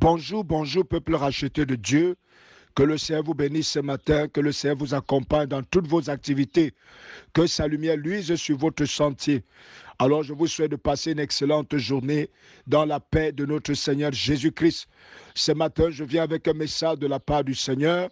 Bonjour, bonjour, peuple racheté de Dieu. Que le Seigneur vous bénisse ce matin, que le Seigneur vous accompagne dans toutes vos activités, que sa lumière luise sur votre sentier. Alors je vous souhaite de passer une excellente journée dans la paix de notre Seigneur Jésus-Christ. Ce matin, je viens avec un message de la part du Seigneur,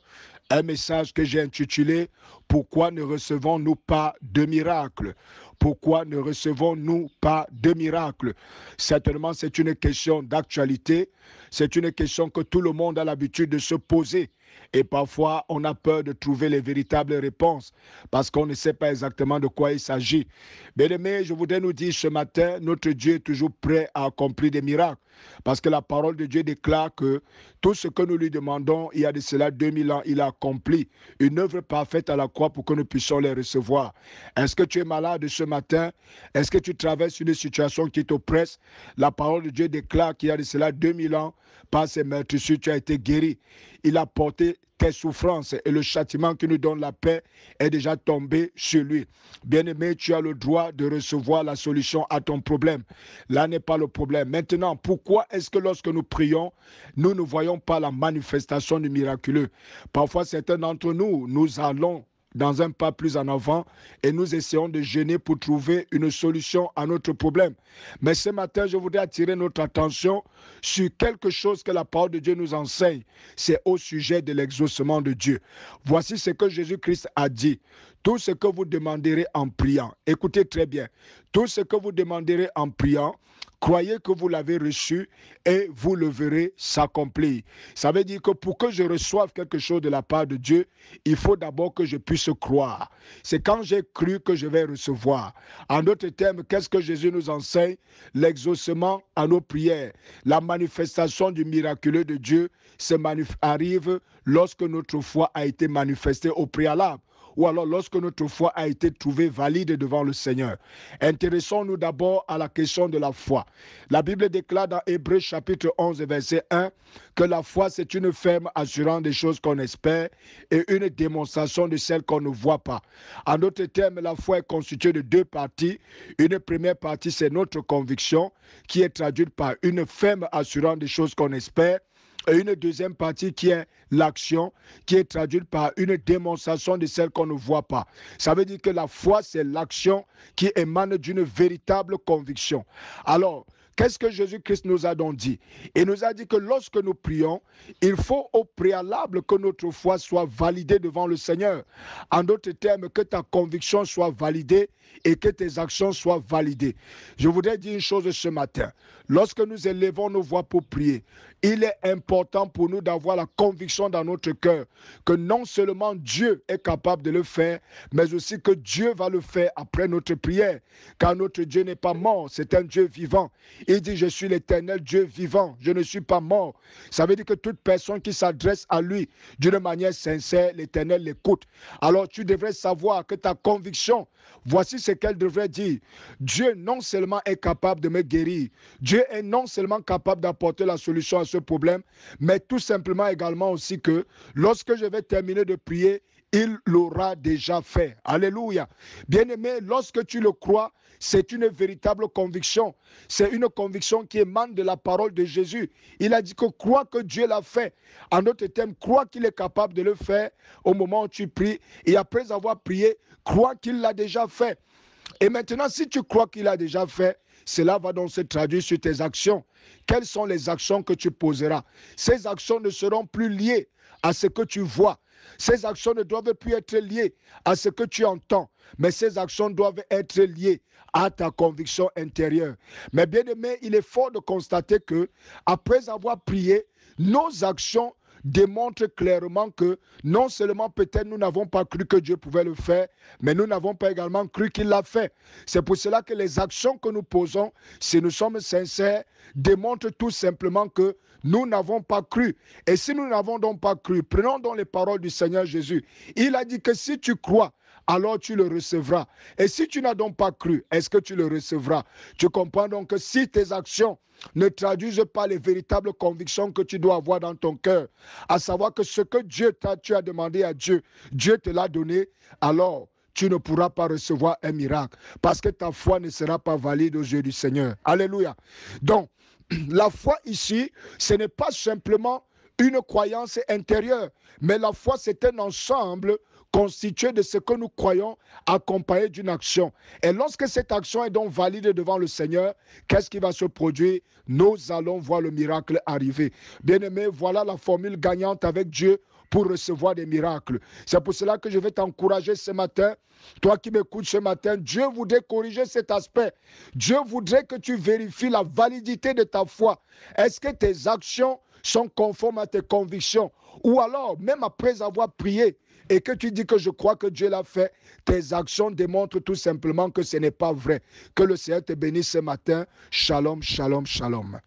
un message que j'ai intitulé « Pourquoi ne recevons-nous pas de miracles ?» Pourquoi ne recevons-nous pas de miracles? Certainement, c'est une question d'actualité. C'est une question que tout le monde a l'habitude de se poser. Et parfois, on a peur de trouver les véritables réponses parce qu'on ne sait pas exactement de quoi il s'agit. Bien-aimés, je voudrais nous dire ce matin, notre Dieu est toujours prêt à accomplir des miracles. Parce que la parole de Dieu déclare que tout ce que nous lui demandons, il y a de cela 2000 ans, il a accompli une œuvre parfaite à la croix pour que nous puissions les recevoir. Est-ce que tu es malade ce matin? Est-ce que tu traverses une situation qui t'oppresse? La parole de Dieu déclare qu'il y a de cela 2000 ans, par ses meurtrissures, tu as été guéri. Il a porté tes souffrances et le châtiment qui nous donne la paix est déjà tombé sur lui. Bien-aimé, tu as le droit de recevoir la solution à ton problème. Là n'est pas le problème. Maintenant, pourquoi est-ce que lorsque nous prions, nous ne voyons pas la manifestation du miraculeux? Parfois, certains d'entre nous, nous allons dans un pas plus en avant et nous essayons de jeûner pour trouver une solution à notre problème. Mais ce matin, je voudrais attirer notre attention sur quelque chose que la parole de Dieu nous enseigne. C'est au sujet de l'exaucement de Dieu. Voici ce que Jésus-Christ a dit. Tout ce que vous demanderez en priant, écoutez très bien, tout ce que vous demanderez en priant, croyez que vous l'avez reçu et vous le verrez s'accomplir. Ça veut dire que pour que je reçoive quelque chose de la part de Dieu, il faut d'abord que je puisse croire. C'est quand j'ai cru que je vais recevoir. En d'autres termes, qu'est-ce que Jésus nous enseigne? L'exaucement à nos prières. La manifestation du miraculeux de Dieu arrive lorsque notre foi a été manifestée au préalable, ou alors lorsque notre foi a été trouvée valide devant le Seigneur. Intéressons-nous d'abord à la question de la foi. La Bible déclare dans Hébreux chapitre 11 verset 1 que la foi c'est une ferme assurance des choses qu'on espère et une démonstration de celles qu'on ne voit pas. En d'autres termes, la foi est constituée de deux parties. Une première partie, c'est notre conviction qui est traduite par une ferme assurance des choses qu'on espère. Et une deuxième partie qui est l'action, qui est traduite par une démonstration de celle qu'on ne voit pas. Ça veut dire que la foi, c'est l'action qui émane d'une véritable conviction. Alors, qu'est-ce que Jésus-Christ nous a donc dit? Il nous a dit que lorsque nous prions, il faut au préalable que notre foi soit validée devant le Seigneur. En d'autres termes, que ta conviction soit validée et que tes actions soient validées. Je voudrais dire une chose ce matin. Lorsque nous élevons nos voix pour prier, il est important pour nous d'avoir la conviction dans notre cœur que non seulement Dieu est capable de le faire, mais aussi que Dieu va le faire après notre prière. Car notre Dieu n'est pas mort, c'est un Dieu vivant. Il dit, je suis l'Éternel Dieu vivant, je ne suis pas mort. Ça veut dire que toute personne qui s'adresse à lui d'une manière sincère, l'Éternel l'écoute. Alors tu devrais savoir que ta conviction, voici ce qu'elle devrait dire. Dieu non seulement est capable de me guérir, Dieu est non seulement capable d'apporter la solution à ce problème, mais tout simplement également aussi que lorsque je vais terminer de prier, il l'aura déjà fait. Alléluia. Bien-aimé, lorsque tu le crois, c'est une véritable conviction. C'est une conviction qui émane de la parole de Jésus. Il a dit que crois que Dieu l'a fait. En d'autres termes, crois qu'il est capable de le faire au moment où tu pries. Et après avoir prié, crois qu'il l'a déjà fait. Et maintenant, si tu crois qu'il a déjà fait, cela va donc se traduire sur tes actions. Quelles sont les actions que tu poseras? Ces actions ne seront plus liées à ce que tu vois. Ces actions ne doivent plus être liées à ce que tu entends, mais ces actions doivent être liées à ta conviction intérieure. Mais bien aimé, il est fort de constater que après avoir prié, nos actions démontre clairement que non seulement peut-être nous n'avons pas cru que Dieu pouvait le faire, mais nous n'avons pas également cru qu'il l'a fait. C'est pour cela que les actions que nous posons, si nous sommes sincères, démontrent tout simplement que nous n'avons pas cru. Et si nous n'avons donc pas cru, prenons donc les paroles du Seigneur Jésus. Il a dit que si tu crois, alors tu le recevras. Et si tu n'as donc pas cru, est-ce que tu le recevras? Tu comprends donc que si tes actions ne traduisent pas les véritables convictions que tu dois avoir dans ton cœur, à savoir que ce que tu as demandé à Dieu, Dieu te l'a donné, alors tu ne pourras pas recevoir un miracle parce que ta foi ne sera pas valide aux yeux du Seigneur. Alléluia. Donc, la foi ici, ce n'est pas simplement une croyance intérieure, mais la foi, c'est un ensemble constitué de ce que nous croyons, accompagné d'une action. Et lorsque cette action est donc valide devant le Seigneur, qu'est-ce qui va se produire? Nous allons voir le miracle arriver. Bien-aimé, voilà la formule gagnante avec Dieu pour recevoir des miracles. C'est pour cela que je vais t'encourager ce matin. Toi qui m'écoutes ce matin, Dieu voudrait corriger cet aspect. Dieu voudrait que tu vérifies la validité de ta foi. Est-ce que tes actions sont conformes à tes convictions? Ou alors, même après avoir prié et que tu dis que je crois que Dieu l'a fait, tes actions démontrent tout simplement que ce n'est pas vrai. Que le Seigneur te bénisse ce matin. Shalom, shalom, shalom.